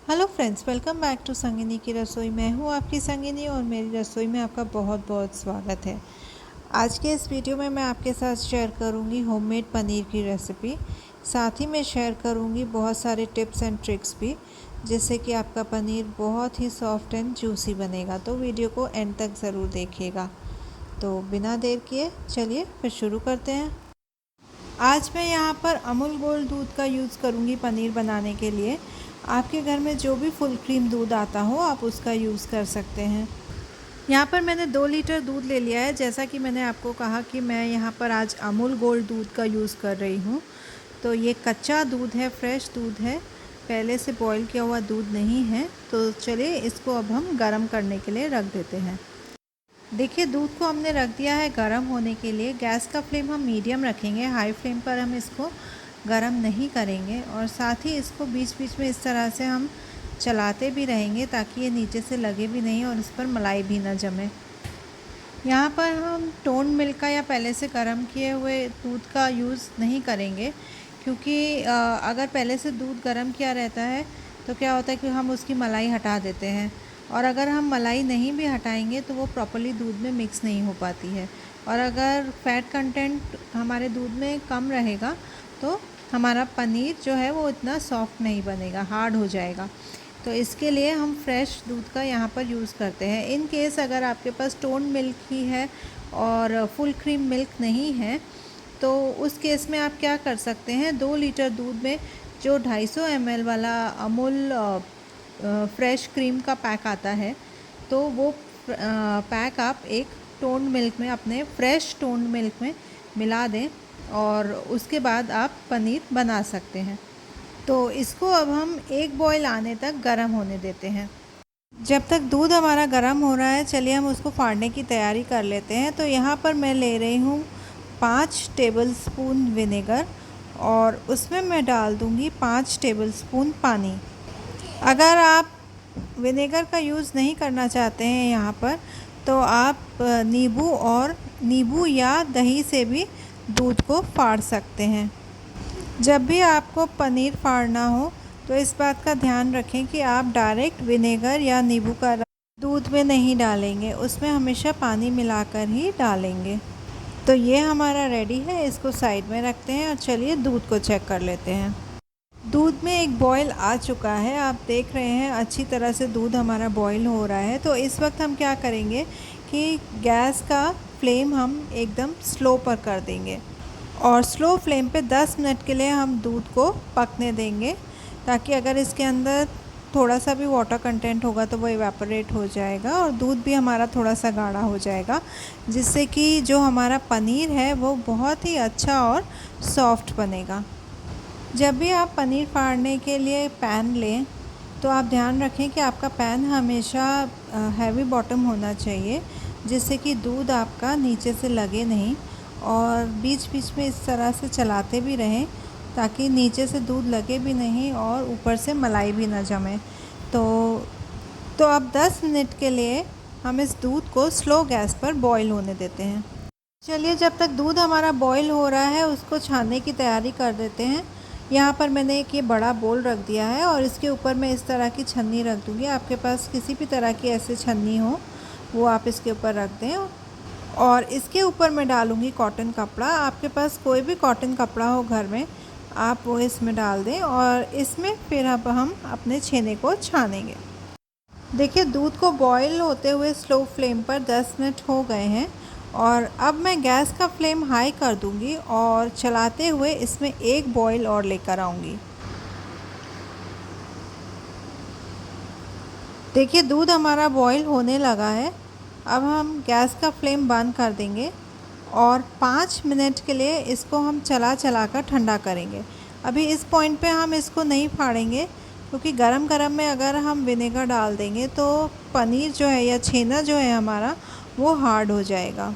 Hello friends, welcome back to Sangini की रसोई। मैं हूँ आपकी संगिनी और मेरी रसोई में आपका बहुत बहुत स्वागत है। आज के इस वीडियो में मैं आपके साथ शेयर करूँगी होममेड पनीर की रेसिपी। साथ ही मैं शेयर करूँगी बहुत सारे टिप्स एंड ट्रिक्स भी, जिससे कि आपका पनीर बहुत ही सॉफ्ट एंड जूसी बनेगा। तो वीडियो को एंड तक ज़रूर देखिएगा। तो बिना देर किए चलिए फिर शुरू करते हैं। आज मैं यहाँ पर अमूल गोल्ड दूध का यूज़ करूँगी पनीर बनाने के लिए। आपके घर में जो भी फुल क्रीम दूध आता हो आप उसका यूज़ कर सकते हैं। यहाँ पर मैंने 2 लीटर दूध ले लिया है। जैसा कि मैंने आपको कहा कि मैं यहाँ पर आज अमूल गोल्ड दूध का यूज़ कर रही हूँ। तो ये कच्चा दूध है, फ्रेश दूध है, पहले से बॉईल किया हुआ दूध नहीं है। तो चलिए इसको अब हम गर्म करने के लिए रख देते हैं। देखिए, दूध को हमने रख दिया है गर्म होने के लिए। गैस का फ्लेम हम मीडियम रखेंगे, हाई फ्लेम पर हम इसको गरम नहीं करेंगे। और साथ ही इसको बीच बीच में इस तरह से हम चलाते भी रहेंगे ताकि ये नीचे से लगे भी नहीं और इस पर मलाई भी ना जमे। यहाँ पर हम टोन मिल्क का या पहले से गर्म किए हुए दूध का यूज़ नहीं करेंगे, क्योंकि अगर पहले से दूध गर्म किया रहता है तो क्या होता है कि हम उसकी मलाई हटा देते हैं, और अगर हम मलाई नहीं भी हटाएंगे तो वो प्रॉपर्ली दूध में मिक्स नहीं हो पाती है। और अगर फैट कंटेंट हमारे दूध में कम रहेगा तो हमारा पनीर जो है वो इतना सॉफ्ट नहीं बनेगा, हार्ड हो जाएगा। तो इसके लिए हम फ्रेश दूध का यहाँ पर यूज़ करते हैं। इन केस अगर आपके पास टोन मिल्क ही है और फुल क्रीम मिल्क नहीं है तो उस केस में आप क्या कर सकते हैं, 2 लीटर दूध में जो 250 ml वाला अमूल फ्रेश क्रीम का पैक आता है, तो वो पैक आप एक टोन मिल्क में, अपने फ्रेश टोन मिल्क में मिला दें और उसके बाद आप पनीर बना सकते हैं। तो इसको अब हम एक बॉयल आने तक गर्म होने देते हैं। जब तक दूध हमारा गर्म हो रहा है, चलिए हम उसको फाड़ने की तैयारी कर लेते हैं। तो यहाँ पर मैं ले रही हूँ 5 टेबलस्पून विनेगर और उसमें मैं डाल दूँगी 5 टेबलस्पून पानी। अगर आप विनेगर का यूज़ नहीं करना चाहते हैं यहाँ पर, तो आप नींबू या दही से भी दूध को फाड़ सकते हैं। जब भी आपको पनीर फाड़ना हो तो इस बात का ध्यान रखें कि आप डायरेक्ट विनेगर या नींबू का रस दूध में नहीं डालेंगे, उसमें हमेशा पानी मिलाकर ही डालेंगे। तो ये हमारा रेडी है, इसको साइड में रखते हैं और चलिए दूध को चेक कर लेते हैं। दूध में एक बॉयल आ चुका है, आप देख रहे हैं अच्छी तरह से दूध हमारा बॉयल हो रहा है। तो इस वक्त हम क्या करेंगे कि गैस का फ्लेम हम एकदम स्लो पर कर देंगे और स्लो फ्लेम पे 10 मिनट के लिए हम दूध को पकने देंगे, ताकि अगर इसके अंदर थोड़ा सा भी वाटर कंटेंट होगा तो वो इवेपोरेट हो जाएगा और दूध भी हमारा थोड़ा सा गाढ़ा हो जाएगा, जिससे कि जो हमारा पनीर है वो बहुत ही अच्छा और सॉफ्ट बनेगा। जब भी आप पनीर फाड़ने के लिए पैन लें तो आप ध्यान रखें कि आपका पैन हमेशा हैवी बॉटम होना चाहिए, जिससे कि दूध आपका नीचे से लगे नहीं, और बीच बीच में इस तरह से चलाते भी रहें ताकि नीचे से दूध लगे भी नहीं और ऊपर से मलाई भी ना जमे। तो अब 10 मिनट के लिए हम इस दूध को स्लो गैस पर बॉईल होने देते हैं। चलिए, जब तक दूध हमारा बॉईल हो रहा है उसको छानने की तैयारी कर देते हैं। यहाँ पर मैंने एक ये बड़ा बोल रख दिया है और इसके ऊपर मैं इस तरह की छन्नी रख दूँगी। आपके पास किसी भी तरह की ऐसे छन्नी हो वो आप इसके ऊपर रख दें, और इसके ऊपर मैं डालूँगी कॉटन कपड़ा। आपके पास कोई भी कॉटन कपड़ा हो घर में, आप वो इसमें डाल दें और इसमें फिर अब हम अपने छेने को छानेंगे। देखिए, दूध को बॉईल होते हुए स्लो फ्लेम पर 10 मिनट हो गए हैं और अब मैं गैस का फ्लेम हाई कर दूंगी और चलाते हुए इसमें एक बॉईल और लेकर आऊँगी। देखिए, दूध हमारा बॉईल होने लगा है। अब हम गैस का फ्लेम बंद कर देंगे और 5 मिनट के लिए इसको हम चला कर ठंडा करेंगे। अभी इस पॉइंट पे हम इसको नहीं फाड़ेंगे, क्योंकि गरम गरम में अगर हम विनेगर डाल देंगे तो पनीर जो है या छेना जो है हमारा वो हार्ड हो जाएगा।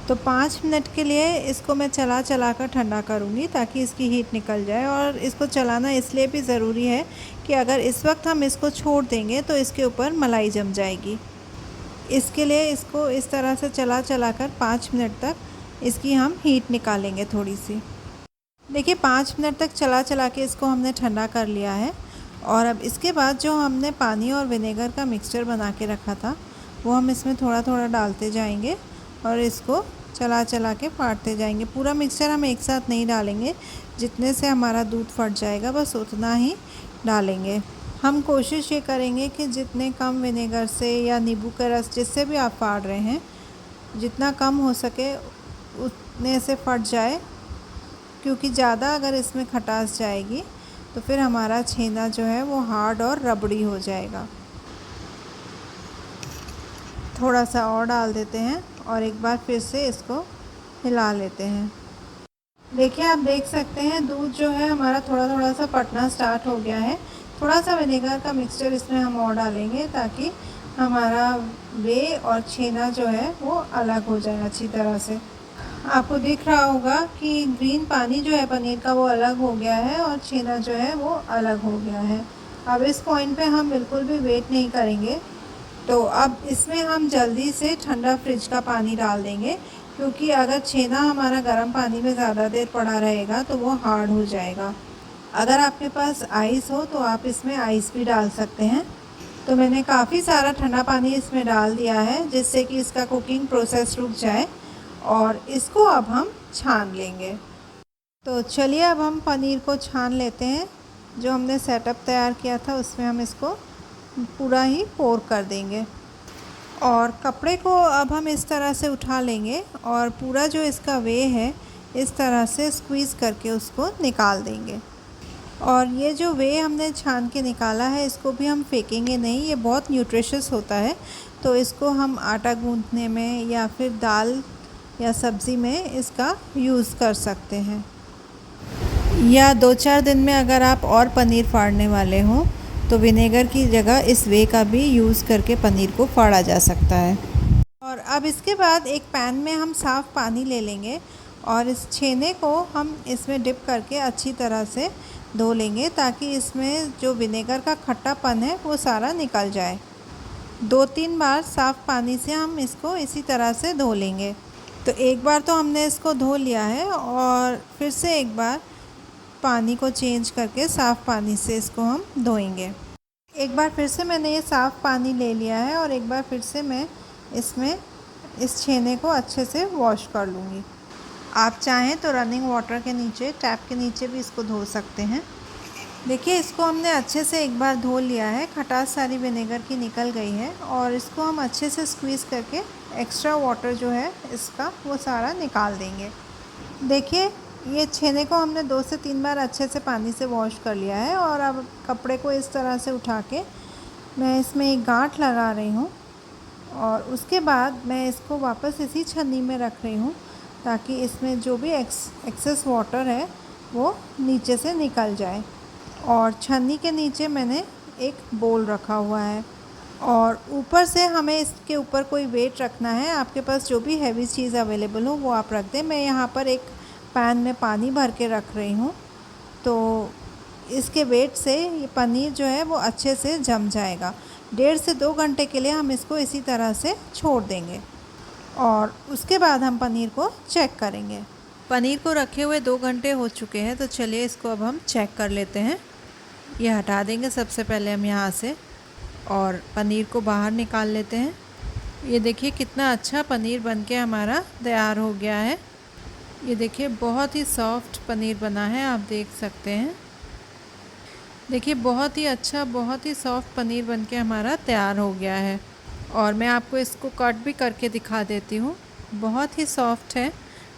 तो 5 मिनट के लिए इसको मैं चला कर ठंडा करूँगी ताकि इसकी हीट निकल जाए। और इसको चलाना इसलिए भी ज़रूरी है कि अगर इस वक्त हम इसको छोड़ देंगे तो इसके ऊपर मलाई जम जाएगी। इसके लिए इसको इस तरह से चला कर 5 मिनट तक इसकी हम हीट निकालेंगे थोड़ी सी। देखिए, 5 मिनट तक चला के इसको हमने ठंडा कर लिया है और अब इसके बाद जो हमने पानी और विनेगर का मिक्सचर बना के रखा था वो हम इसमें थोड़ा थोड़ा डालते जाएंगे और इसको चला चला के फाड़ते जाएंगे। पूरा मिक्सचर हम एक साथ नहीं डालेंगे, जितने से हमारा दूध फट जाएगा बस उतना ही डालेंगे। हम कोशिश ये करेंगे कि जितने कम विनेगर से या नींबू का रस जिससे भी आप फाड़ रहे हैं जितना कम हो सके उतने से फट जाए, क्योंकि ज़्यादा अगर इसमें खटास जाएगी तो फिर हमारा छेना जो है वो हार्ड और रबड़ी हो जाएगा। थोड़ा सा और डाल देते हैं और एक बार फिर से इसको हिला लेते हैं। देखिए आप देख सकते हैं दूध जो है हमारा थोड़ा थोड़ा सा फटना स्टार्ट हो गया है। थोड़ा सा विनेगर का मिक्सचर इसमें हम और डालेंगे ताकि हमारा वे और छेना जो है वो अलग हो जाए अच्छी तरह से। आपको दिख रहा होगा कि ग्रीन पानी जो है पनीर का वो अलग हो गया है और छेना जो है वो अलग हो गया है। अब इस पॉइंट पे हम बिल्कुल भी वेट नहीं करेंगे, तो अब इसमें हम जल्दी से ठंडा फ्रिज का पानी डाल देंगे, क्योंकि अगर छेना हमारा गर्म पानी में ज़्यादा देर पड़ा रहेगा तो वो हार्ड हो जाएगा। अगर आपके पास आइस हो तो आप इसमें आइस भी डाल सकते हैं। तो मैंने काफ़ी सारा ठंडा पानी इसमें डाल दिया है जिससे कि इसका कुकिंग प्रोसेस रुक जाए और इसको अब हम छान लेंगे। तो चलिए अब हम पनीर को छान लेते हैं। जो हमने सेटअप तैयार किया था उसमें हम इसको पूरा ही पोर कर देंगे और कपड़े को अब हम इस तरह से उठा लेंगे और पूरा जो इसका वे है इस तरह से स्क्वीज़ करके उसको निकाल देंगे। और ये जो वे हमने छान के निकाला है इसको भी हम फेंकेंगे नहीं, ये बहुत न्यूट्रिशियस होता है, तो इसको हम आटा गूंथने में या फिर दाल या सब्ज़ी में इसका यूज़ कर सकते हैं। या 2-4 दिन में अगर आप और पनीर फाड़ने वाले हों तो विनेगर की जगह इस वे का भी यूज़ करके पनीर को फाड़ा जा सकता है। और अब इसके बाद एक पैन में हम साफ़ पानी ले लेंगे और इस छेने को हम इसमें डिप करके अच्छी तरह से धो लेंगे ताकि इसमें जो विनेगर का खट्टापन है वो सारा निकल जाए। 2-3 बार साफ़ पानी से हम इसको इसी तरह से धो लेंगे। तो एक बार तो हमने इसको धो लिया है और फिर से एक बार पानी को चेंज करके साफ़ पानी से इसको हम धोएंगे। एक बार फिर से मैंने ये साफ़ पानी ले लिया है और एक बार फिर से मैं इसमें इस छेने को अच्छे से वॉश कर लूँगी। आप चाहें तो रनिंग वाटर के नीचे, टैप के नीचे भी इसको धो सकते हैं। देखिए इसको हमने अच्छे से एक बार धो लिया है, खटास सारी विनेगर की निकल गई है और इसको हम अच्छे से स्क्वीज़ करके एक्स्ट्रा वाटर जो है इसका वो सारा निकाल देंगे। देखिए ये छेने को हमने 2 से 3 बार अच्छे से पानी से वॉश कर लिया है और अब कपड़े को इस तरह से उठा के मैं इसमें एक गांठ लगा रही हूँ और उसके बाद मैं इसको वापस इसी छन्नी में रख रही हूँ ताकि इसमें जो भी एक्सेस वाटर है वो नीचे से निकल जाए। और छन्नी के नीचे मैंने एक बोल रखा हुआ है और ऊपर से हमें इसके ऊपर कोई वेट रखना है। आपके पास जो भी हैवी चीज़ अवेलेबल हो वो आप रख दें। मैं यहाँ पर एक पैन में पानी भर के रख रही हूँ, तो इसके वेट से ये पनीर जो है वो अच्छे से जम जाएगा। 1.5 से 2 घंटे के लिए हम इसको इसी तरह से छोड़ देंगे और उसके बाद हम पनीर को चेक करेंगे। पनीर को रखे हुए 2 घंटे हो चुके हैं, तो चलिए इसको अब हम चेक कर लेते हैं। ये हटा देंगे सबसे पहले हम यहाँ से और पनीर को बाहर निकाल लेते हैं। ये देखिए कितना अच्छा पनीर बनके हमारा तैयार हो गया है। ये देखिए बहुत ही सॉफ्ट पनीर बना है, आप देख सकते हैं। देखिए बहुत ही अच्छा, बहुत ही सॉफ्ट पनीर बनके हमारा तैयार हो गया है और मैं आपको इसको कट भी करके दिखा देती हूँ। बहुत ही सॉफ्ट है,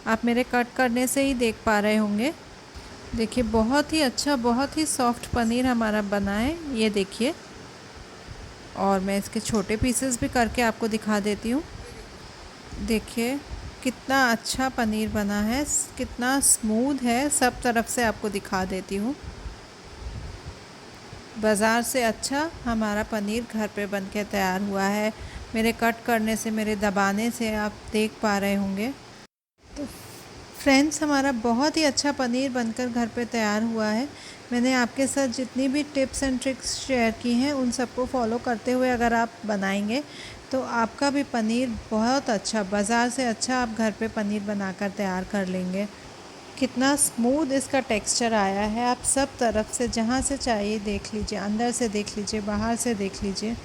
आप मेरे कट करने से ही देख पा रहे होंगे। देखिए बहुत ही अच्छा, बहुत ही सॉफ्ट पनीर हमारा बना है, ये देखिए। और मैं इसके छोटे पीसेस भी करके आपको दिखा देती हूँ। देखिए कितना अच्छा पनीर बना है, कितना स्मूथ है, सब तरफ से आपको दिखा देती हूँ। बाज़ार से अच्छा हमारा पनीर घर पे बनके तैयार हुआ है। मेरे कट करने से, मेरे दबाने से आप देख पा रहे होंगे। तो फ्रेंड्स हमारा बहुत ही अच्छा पनीर बनकर घर पे तैयार हुआ है। मैंने आपके साथ जितनी भी टिप्स एंड ट्रिक्स शेयर की हैं उन सबको फॉलो करते हुए अगर आप बनाएंगे तो आपका भी पनीर बहुत अच्छा, बाज़ार से अच्छा आप घर पे पनीर बनाकर तैयार कर लेंगे। कितना स्मूथ इसका टेक्सचर आया है। आप सब तरफ से जहाँ से चाहिए देख लीजिए, अंदर से देख लीजिए, बाहर से देख लीजिए।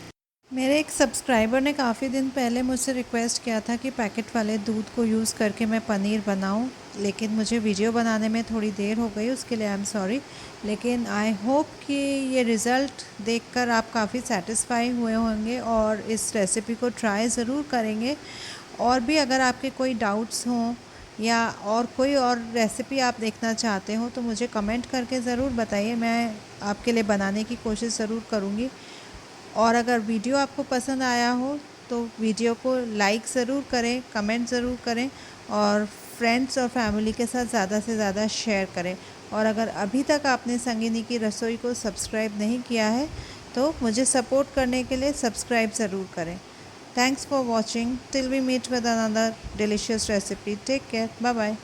मेरे एक सब्सक्राइबर ने काफ़ी दिन पहले मुझसे रिक्वेस्ट किया था कि पैकेट वाले दूध को यूज़ करके मैं पनीर बनाऊं, लेकिन मुझे वीडियो बनाने में थोड़ी देर हो गई, उसके लिए आई एम सॉरी। लेकिन आई होप कि ये रिज़ल्ट देखकर आप काफ़ी सेटिस्फाई हुए होंगे और इस रेसिपी को ट्राई ज़रूर करेंगे। और भी अगर आपके कोई डाउट्स हों या और कोई और रेसिपी आप देखना चाहते हो तो मुझे कमेंट करके ज़रूर बताइए, मैं आपके लिए बनाने की कोशिश ज़रूर करूँगी। और अगर वीडियो आपको पसंद आया हो तो वीडियो को लाइक ज़रूर करें, कमेंट ज़रूर करें और फ्रेंड्स और फैमिली के साथ ज़्यादा से ज़्यादा शेयर करें। और अगर अभी तक आपने संगिनी की रसोई को सब्सक्राइब नहीं किया है तो मुझे सपोर्ट करने के लिए सब्सक्राइब ज़रूर करें। Thanks for watching. Till we meet with another delicious recipe. Take care. Bye bye.